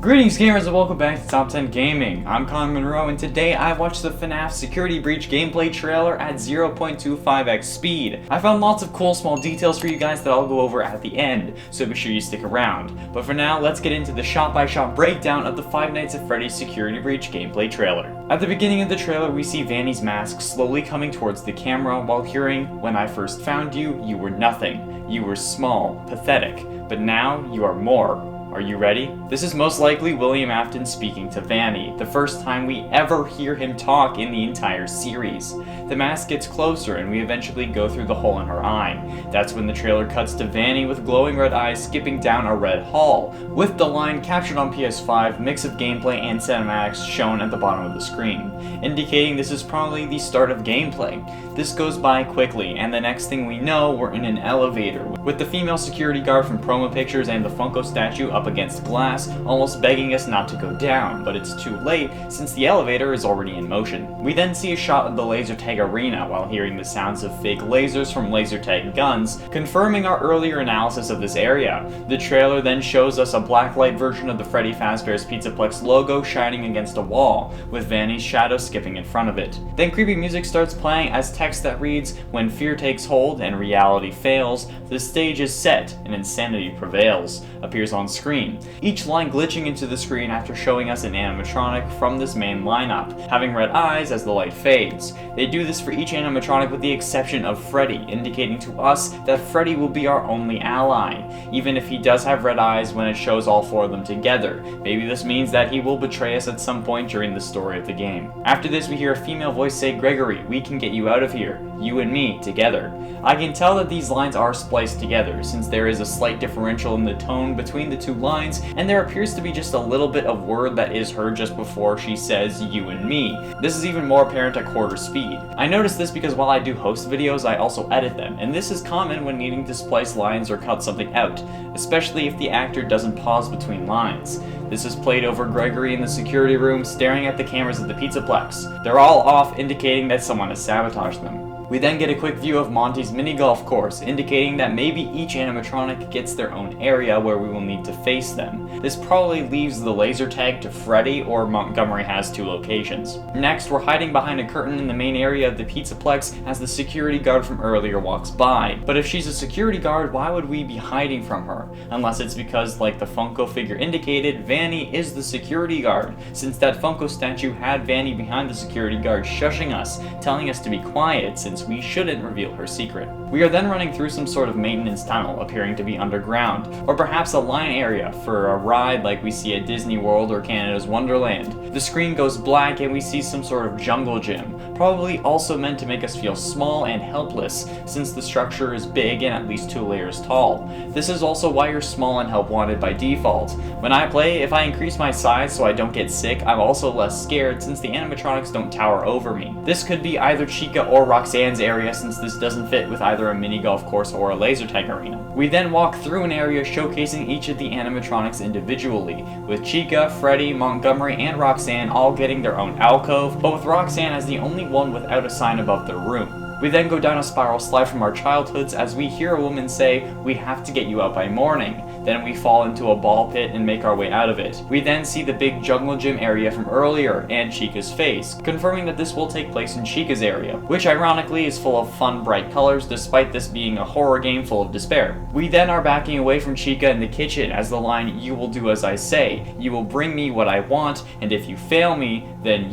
Greetings gamers and welcome back to Top 10 Gaming. I'm Colin Monroe and today I watched the FNAF Security Breach gameplay trailer at 0.25x speed. I found lots of cool small details for you guys that I'll go over at the end, so be sure you stick around. But for now, let's get into the shot-by-shot breakdown of the Five Nights at Freddy's Security Breach gameplay trailer. At the beginning of the trailer, we see Vanny's mask slowly coming towards the camera while hearing, "When I first found you, you were nothing. You were small, pathetic, but now you are more. Are you ready?" This is most likely William Afton speaking to Vanny, the first time we ever hear him talk in the entire series. The mask gets closer and we eventually go through the hole in her eye. That's when the trailer cuts to Vanny with glowing red eyes skipping down a red hall, with the line captured on PS5, mix of gameplay and cinematics shown at the bottom of the screen, indicating this is probably the start of gameplay. This goes by quickly, and the next thing we know, we're in an elevator, with the female security guard from promo pictures and the Funko statue up against glass, almost begging us not to go down, but it's too late since the elevator is already in motion. We then see a shot of the laser tag arena while hearing the sounds of fake lasers from laser tag guns, confirming our earlier analysis of this area. The trailer then shows us a blacklight version of the Freddy Fazbear's Pizzaplex logo shining against a wall, with Vanny's shadow skipping in front of it. Then creepy music starts playing as text that reads, "When fear takes hold and reality fails, the stage is set and insanity prevails," appears on screen, each line glitching into the screen after showing us an animatronic from this main lineup, having red eyes as the light fades. They do this for each animatronic with the exception of Freddy, indicating to us that Freddy will be our only ally, even if he does have red eyes when it shows all four of them together. Maybe this means that he will betray us at some point during the story of the game. After this, we hear a female voice say, "Gregory, we can get you out of here. You and me, together." I can tell that these lines are spliced together, since there is a slight differential in the tone between the two lines, and there appears to be just a little bit of word that is heard just before she says, "you and me." This is even more apparent at quarter speed. I noticed this because while I do host videos, I also edit them, and this is common when needing to splice lines or cut something out, especially if the actor doesn't pause between lines. This is played over Gregory in the security room staring at the cameras at the Pizzaplex. They're all off, indicating that someone has sabotaged them. We then get a quick view of Monty's mini golf course, indicating that maybe each animatronic gets their own area where we will need to face them. This probably leaves the laser tag to Freddy, or Montgomery has two locations. Next, we're hiding behind a curtain in the main area of the Pizzaplex as the security guard from earlier walks by. But if she's a security guard, why would we be hiding from her? Unless it's because, like the Funko figure indicated, Vanny is the security guard, since that Funko statue had Vanny behind the security guard shushing us, telling us to be quiet since we shouldn't reveal her secret. We are then running through some sort of maintenance tunnel, appearing to be underground, or perhaps a line area for a ride like we see at Disney World or Canada's Wonderland. The screen goes black and we see some sort of jungle gym, probably also meant to make us feel small and helpless, since the structure is big and at least 2 layers tall. This is also why you're small and help wanted by default. When I play, if I increase my size so I don't get sick, I'm also less scared since the animatronics don't tower over me. This could be either Chica or Roxanne's area, since this doesn't fit with either a mini golf course or a laser tag arena. We then walk through an area showcasing each of the animatronics individually, with Chica, Freddy, Montgomery, and Roxanne all getting their own alcove, but with Roxanne as the only one without a sign above their room. We then go down a spiral slide from our childhoods as we hear a woman say, "We have to get you out by morning." Then we fall into a ball pit and make our way out of it. We then see the big jungle gym area from earlier and Chica's face, confirming that this will take place in Chica's area, which ironically is full of fun, bright colors despite this being a horror game full of despair. We then are backing away from Chica in the kitchen as the line, "You will do as I say, you will bring me what I want, and if you fail me, then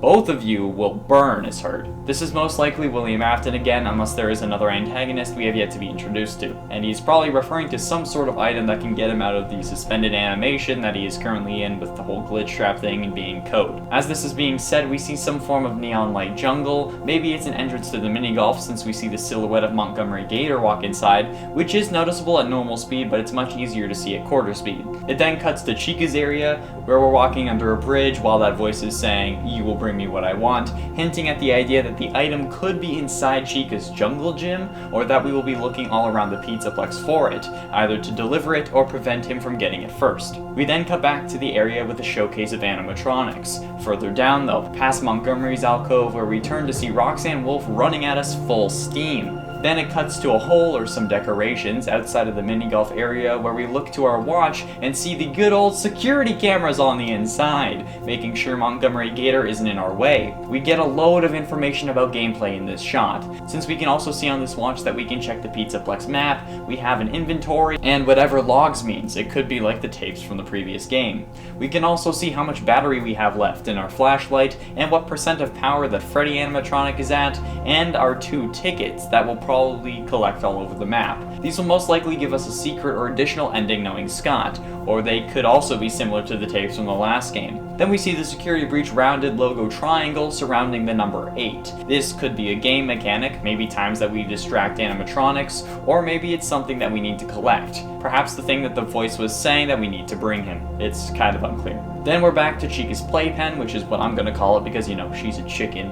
both of you will burn," is heard. This is most likely William Afton again, unless there is another antagonist we have yet to be introduced to, and he's probably referring to some sort of item that can get him out of the suspended animation that he is currently in with the whole glitch trap thing and being code. As this is being said, we see some form of neon light jungle. Maybe it's an entrance to the mini golf since we see the silhouette of Montgomery Gator walk inside, which is noticeable at normal speed, but it's much easier to see at quarter speed. It then cuts to Chica's area, where we're walking under a bridge while that voice is saying, "You will bring me what I want," hinting at the idea that the item could be inside Chica's jungle gym, or that we will be looking all around the Pizzaplex for it, either to deliver it or prevent him from getting it first. We then cut back to the area with a showcase of animatronics. Further down though, past Montgomery's alcove, where we turn to see Roxanne Wolf running at us full steam. Then it cuts to a hole or some decorations outside of the mini golf area where we look to our watch and see the good old security cameras on the inside, making sure Montgomery Gator isn't in our way. We get a load of information about gameplay in this shot. Since we can also see on this watch that we can check the Pizzaplex map, we have an inventory, and whatever logs means, it could be like the tapes from the previous game. We can also see how much battery we have left in our flashlight, and what percent of power that Freddy animatronic is at, and our 2 tickets that we'll probably collect all over the map. These will most likely give us a secret or additional ending knowing Scott, or they could also be similar to the tapes from the last game. Then we see the Security Breach rounded logo triangle surrounding the number 8. This could be a game mechanic, maybe times that we distract animatronics, or maybe it's something that we need to collect. Perhaps the thing that the voice was saying that we need to bring him. It's kind of unclear. Then we're back to Chica's playpen, which is what I'm gonna call it because, you know, she's a chicken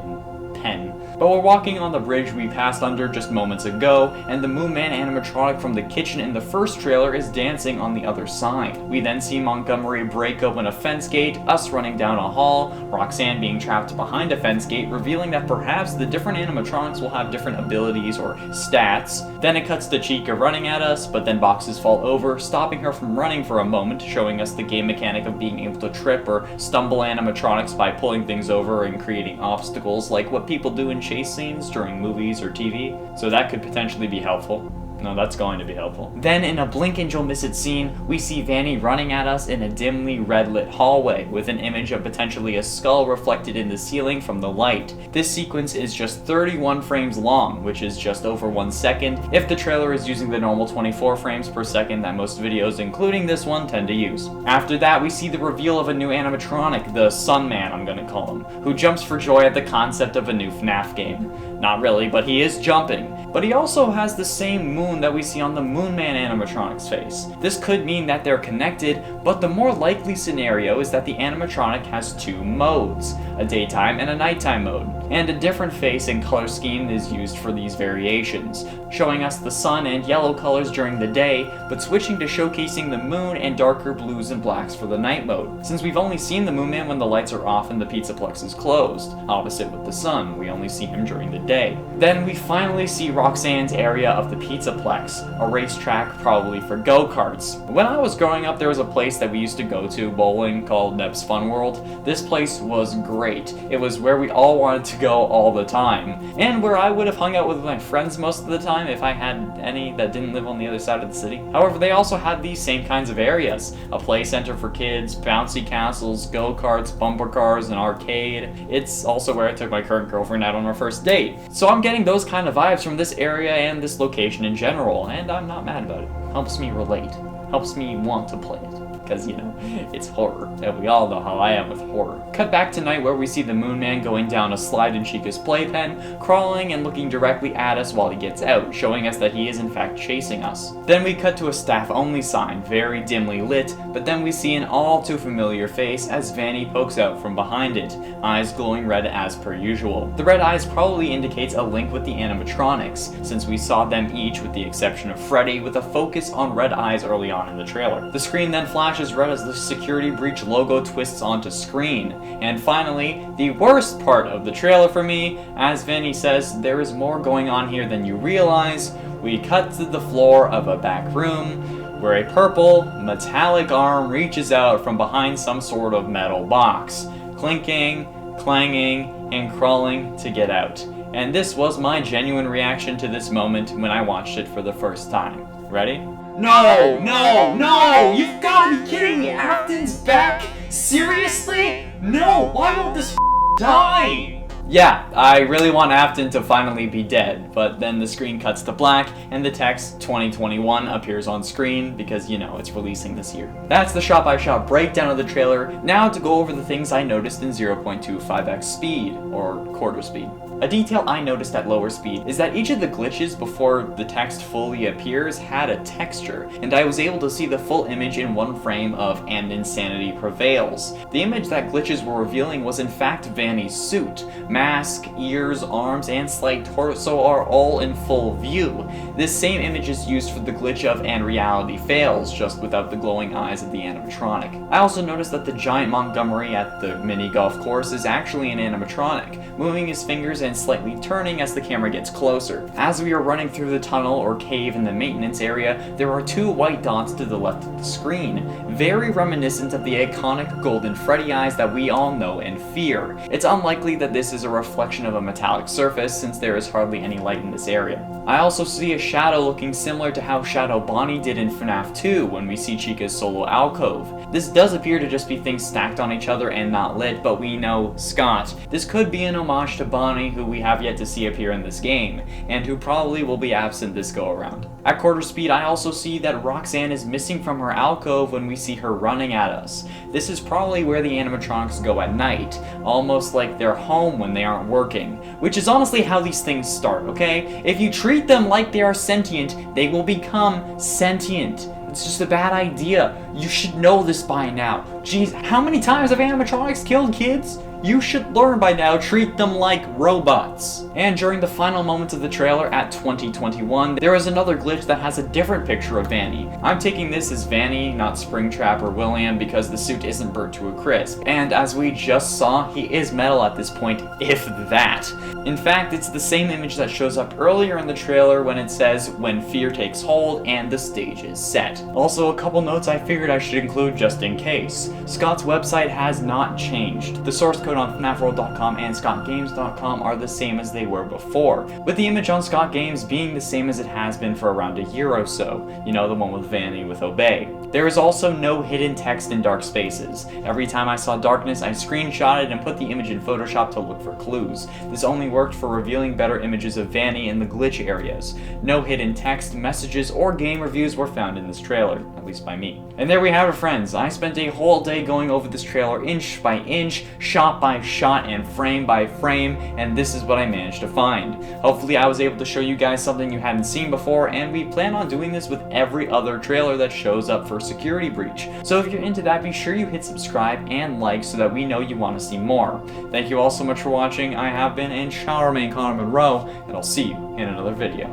pen. But we're walking on the bridge we passed under just moments ago, and the Moon Man animatronic from the kitchen in the first trailer is dancing on the other side. We then see Montgomery break open a fence gate, us running down a hall, Roxanne being trapped behind a fence gate, revealing that perhaps the different animatronics will have different abilities or stats. Then it cuts to Chica running at us, but then boxes fall over, stopping her from running for a moment, showing us the game mechanic of being able to trip or stumble animatronics by pulling things over and creating obstacles like what people do in chase scenes during movies or TV, so that could potentially be helpful. No, that's going to be helpful. Then in a blink and you'll miss it scene, we see Vanny running at us in a dimly red-lit hallway with an image of potentially a skull reflected in the ceiling from the light. This sequence is just 31 frames long, which is just over 1 second, if the trailer is using the normal 24 frames per second that most videos, including this one, tend to use. After that, we see the reveal of a new animatronic, the Sun Man, I'm gonna call him, who jumps for joy at the concept of a new FNAF game. Not really, but he is jumping. But he also has the same moon that we see on the Moon Man animatronic's face. This could mean that they're connected, but the more likely scenario is that the animatronic has 2 modes, a daytime and a nighttime mode, and a different face and color scheme is used for these variations, showing us the sun and yellow colors during the day, but switching to showcasing the moon and darker blues and blacks for the night mode, since we've only seen the Moon Man when the lights are off and the Pizzaplex is closed. Opposite with the sun, we only see him during the day. Then we finally see Roxanne's area of the Pizzaplex, a racetrack probably for go-karts. When I was growing up, there was a place that we used to go to bowling called Neb's Fun World. This place was great. It was where we all wanted to go all the time, and where I would have hung out with my friends most of the time if I had any that didn't live on the other side of the city. However, they also had these same kinds of areas, a play center for kids, bouncy castles, go-karts, bumper cars, an arcade. It's also where I took my current girlfriend out on our first date. So I'm getting those kind of vibes from this area and this location in general, and I'm not mad about it. Helps me relate. Helps me want to play it. Because, you know, it's horror, and we all know how I am with horror. Cut back to night where we see the Moon Man going down a slide in Chica's playpen, crawling and looking directly at us while he gets out, showing us that he is in fact chasing us. Then we cut to a staff-only sign, very dimly lit, but then we see an all too familiar face as Vanny pokes out from behind it, eyes glowing red as per usual. The red eyes probably indicates a link with the animatronics, since we saw them each with the exception of Freddy with a focus on red eyes early on in the trailer. The screen then flashes red as the Security Breach logo twists onto screen. And finally, the worst part of the trailer for me, as Vanny says, there is more going on here than you realize, we cut to the floor of a back room where a purple, metallic arm reaches out from behind some sort of metal box, clinking, clanging, and crawling to get out. And this was my genuine reaction to this moment when I watched it for the first time. Ready? No! No! No! You've gotta be kidding me! Afton's back? Seriously? No! Why won't this die? Yeah, I really want Afton to finally be dead, but then the screen cuts to black and the text 2021 appears on screen because, you know, it's releasing this year. That's the shot-by-shot breakdown of the trailer. Now to go over the things I noticed in 0.25x speed, or quarter speed. A detail I noticed at lower speed is that each of the glitches before the text fully appears had a texture, and I was able to see the full image in one frame of "And Insanity Prevails." The image that glitches were revealing was in fact Vanny's suit. Mask, ears, arms, and slight torso are all in full view. This same image is used for the glitch of "And Reality Fails," just without the glowing eyes of the animatronic. I also noticed that the giant Montgomery at the mini golf course is actually an animatronic, moving his fingers and and slightly turning as the camera gets closer. As we are running through the tunnel or cave in the maintenance area, there are 2 white dots to the left of the screen, very reminiscent of the iconic golden Freddy eyes that we all know and fear. It's unlikely that this is a reflection of a metallic surface since there is hardly any light in this area. I also see a shadow looking similar to how Shadow Bonnie did in FNAF 2 when we see Chica's solo alcove. This does appear to just be things stacked on each other and not lit, but we know Scott. This could be an homage to Bonnie, who we have yet to see appear in this game, and who probably will be absent this go around. At quarter speed, I also see that Roxanne is missing from her alcove when we see her running at us. This is probably where the animatronics go at night, almost like they're home when they aren't working, which is honestly how these things start, okay? If you treat them like they are sentient, they will become sentient. It's just a bad idea. You should know this by now. Jeez, how many times have animatronics killed kids? You should learn by now, treat them like robots. And during the final moments of the trailer at 2021, there is another glitch that has a different picture of Vanny. I'm taking this as Vanny, not Springtrap or William, because the suit isn't burnt to a crisp. And as we just saw, he is metal at this point, if that. In fact, it's the same image that shows up earlier in the trailer when it says, "When fear takes hold and the stage is set." Also, a couple notes I figured I should include just in case. Scott's website has not changed. The source code on FNAFworld.com and ScottGames.com are the same as they were before, with the image on Scott Games being the same as it has been for around a year or so. You know, the one with Vanny with Obey. There is also no hidden text in dark spaces. Every time I saw darkness, I screenshotted and put the image in Photoshop to look for clues. This only worked for revealing better images of Vanny in the glitch areas. No hidden text, messages, or game reviews were found in this trailer, at least by me. And there we have it, friends. I spent a whole day going over this trailer inch by inch, shot by shot, and frame by frame, and this is what I managed to find. Hopefully I was able to show you guys something you hadn't seen before, and we plan on doing this with every other trailer that shows up for Security Breach. So if you're into that, be sure you hit subscribe and like so that we know you want to see more. Thank you all so much for watching. I have been and shall remain Connor Monroe, and I'll see you in another video.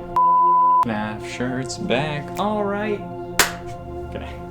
FNAF shirts back. Alright. Good night.